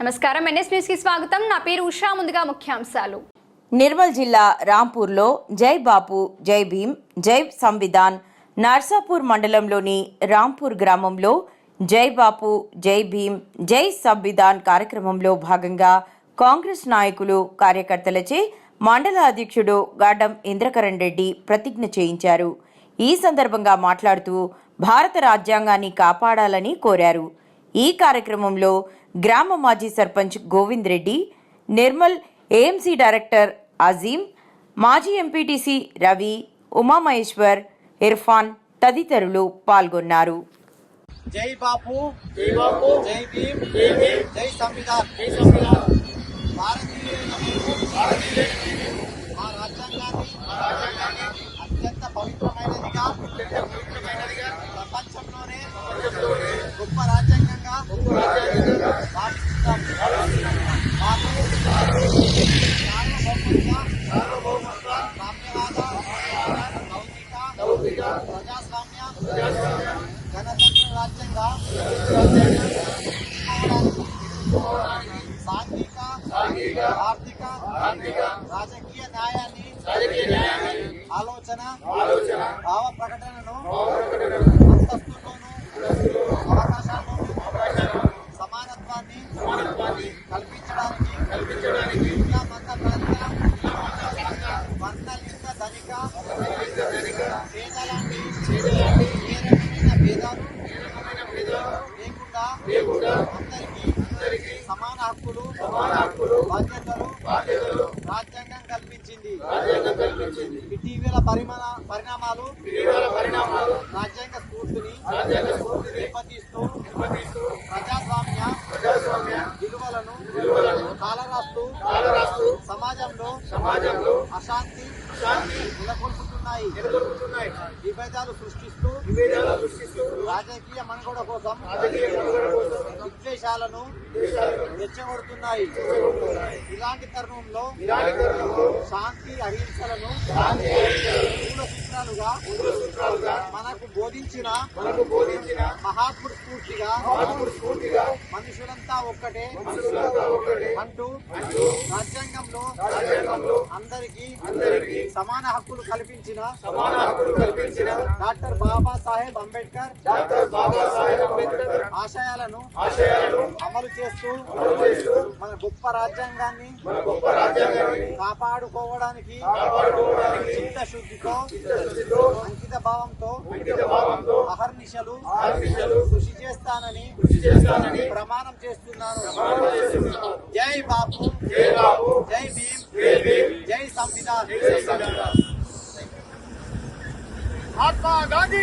నమస్కారం, NS news కి స్వాగతం. నా పేరు ఉషా. ముందుగా ముఖ్యాంశాలు. నిర్మల్ జిల్లా రాంపూర్లో జై బాపు జై భీమ్ జై సంవిధాన్, నర్సాపూర్ మండలంలోని రాంపూర్ గ్రామంలో జై బాపు జై భీమ్ జై సంవిధాన్ కార్యక్రమంలో భాగంగా కాంగ్రెస్ నాయకులు కార్యకర్తలచే మండల అధ్యక్షుడు గాడ్డం ఇంద్రకరణ్ రెడ్డి ప్రతిజ్ఞ చేయించారు. ఈ సందర్భంగా మాట్లాడుతూ భారత రాజ్యాంగాన్ని కాపాడాలని కోరారు. ఈ కార్యక్రమంలో గ్రామ మాజీ సర్పంచ్ గోవింద్ రెడ్డి, నిర్మల్ ఏఎంసీ డైరెక్టర్ అజీం, మాజీ ఎంపీటీసీ రవి, ఉమామహేశ్వర్, ఇర్ఫాన్ తదితరులు పాల్గొన్నారు. జై బాపు జై బాపు జై భీమ్ జై భీమ్ జై సంవిధాన్ జై సంవిధాన్. మా రాజ్యాంగాన్ని అత్యంత పవిత్రమైనదిగా ప్రపంచంలోనే గొప్ప రాజ్యాంగంగా భావిస్తున్నాం. మాకు సార్వభౌమత్వ, సామ్యవాద, లౌకిక, ప్రజాస్వామ్య, గణతంత్ర రాజ్యంగా సాంఘిక, ఆర్థిక, రాజకీయ న్యాయాన్ని, ఆలోచన, భావ ప్రకటనను, అంతస్తుల్లోనూ అవకాశాల్లోనూ సమానత్వాన్ని కల్పించడానికి మత ప్రాంత వర్ణలింగ ధనిక పేదలాంటి ఏ రకమైన భేదాలు లేకుండా అందరికీ సమాన హక్కులు బాధ్యతలు రాజ్యాంగం కల్పించింది. ఇటీవల పరిణామాలు రాజ్యాంగ స్ఫూర్తిని దెబ్బతీస్తూ ప్రజాస్వామ్య విలువలను కాలరాస్తూ సమాజంలో అశాంతి నెలకొల్పుతున్నాయి. విభేదాలు సృష్టిస్తూ రాజకీయ మనుగడ కోసం విద్వేషాలను రెచ్చగొడుతున్నాయి. ఇలాంటి తరుణంలో శాంతి అహింసలను మూల సూత్రాలుగా మనకు బోధించిన మహాత్ముడు స్ఫూర్తిగా మనుషులంతా ఒక్కటే అంటూ రాజ్యాంగంలో అందరికీ సమాన హక్కులు కల్పించిన డాక్టర్ బాబాసాహెబ్ అంబేద్కర్ ఆశయాలను అమలు చేస్తూ మన గొప్ప రాజ్యాంగాన్ని కాపాడుకోవడానికి చిత్తశుద్ధితో అంకిత భావంతో అహర్నిశలు కృషి చేస్తానని ప్రమాణం చేస్తున్నాను. జై బాపు జై భీమ్ జై సంవిధాన్. महात्मा गांधी